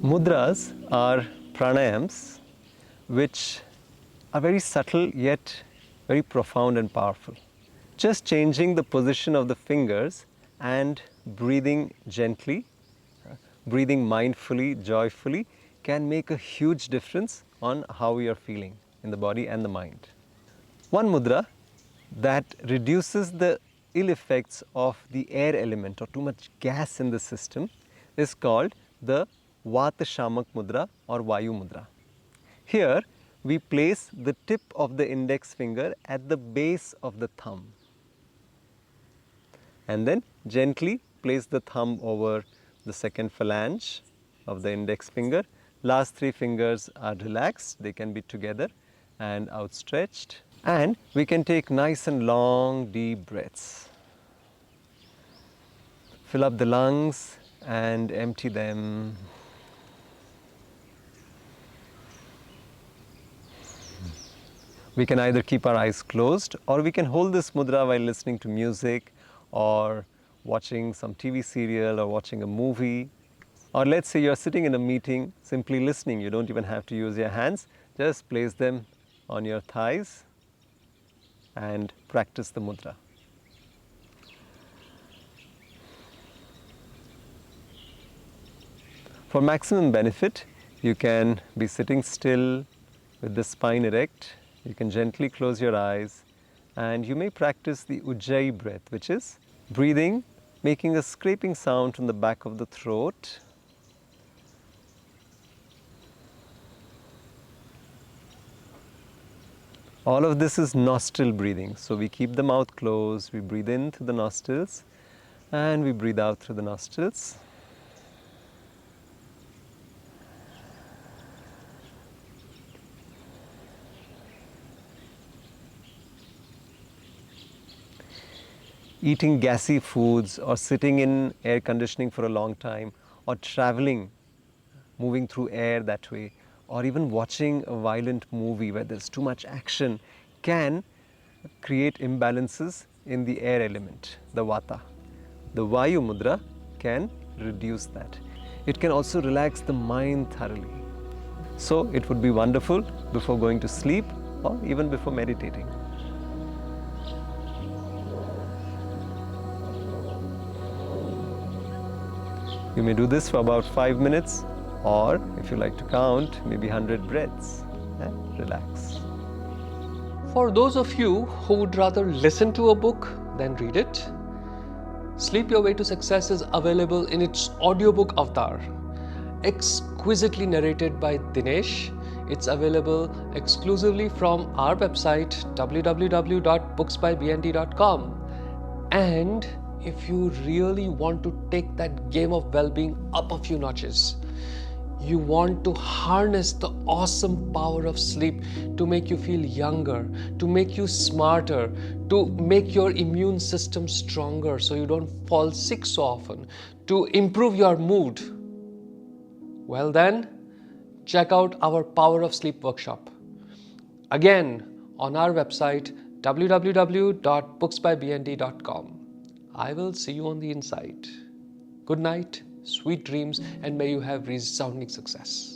Mudras are pranayams which are very subtle yet very profound and powerful. Just changing the position of the fingers and breathing gently, breathing mindfully, joyfully can make a huge difference on how we are feeling in the body and the mind. One mudra that reduces the ill effects of the air element or too much gas in the system is called the Vata Shamak Mudra or Vayu Mudra. Here we place the tip of the index finger at the base of the thumb and then gently place the thumb over the second phalange of the index finger. Last three fingers are relaxed, they can be together and outstretched, and we can take nice and long deep breaths. Fill up the lungs and empty them. We can either keep our eyes closed or we can hold this mudra while listening to music or watching some TV serial or watching a movie. Or let's say you're sitting in a meeting, simply listening. You don't even have to use your hands. Just place them on your thighs and practice the mudra. For maximum benefit, you can be sitting still with the spine erect. You can gently close your eyes and you may practice the Ujjayi breath, which is breathing, making a scraping sound from the back of the throat. All of this is nostril breathing. So we keep the mouth closed, we breathe in through the nostrils and we breathe out through the nostrils. Eating gassy foods or sitting in air conditioning for a long time or traveling, moving through air that way, or even watching a violent movie where there's too much action can create imbalances in the air element, the Vata. The Vayu Mudra can reduce that. It can also relax the mind thoroughly. So it would be wonderful before going to sleep or even before meditating. You may do this for about 5 minutes, or if you like to count, maybe 100 breaths and relax. For those of you who would rather listen to a book than read it, Sleep Your Way to Success is available in its audiobook avatar, exquisitely narrated by Dinesh. It's available exclusively from our website www.booksbybnd.com. And if you really want to take that game of well-being up a few notches, you want to harness the awesome power of sleep to make you feel younger, to make you smarter, to make your immune system stronger so you don't fall sick so often, to improve your mood, well then, check out our Power of Sleep workshop. Again, on our website www.booksbybnd.com. I will see you on the inside. Good night, sweet dreams, and may you have resounding success.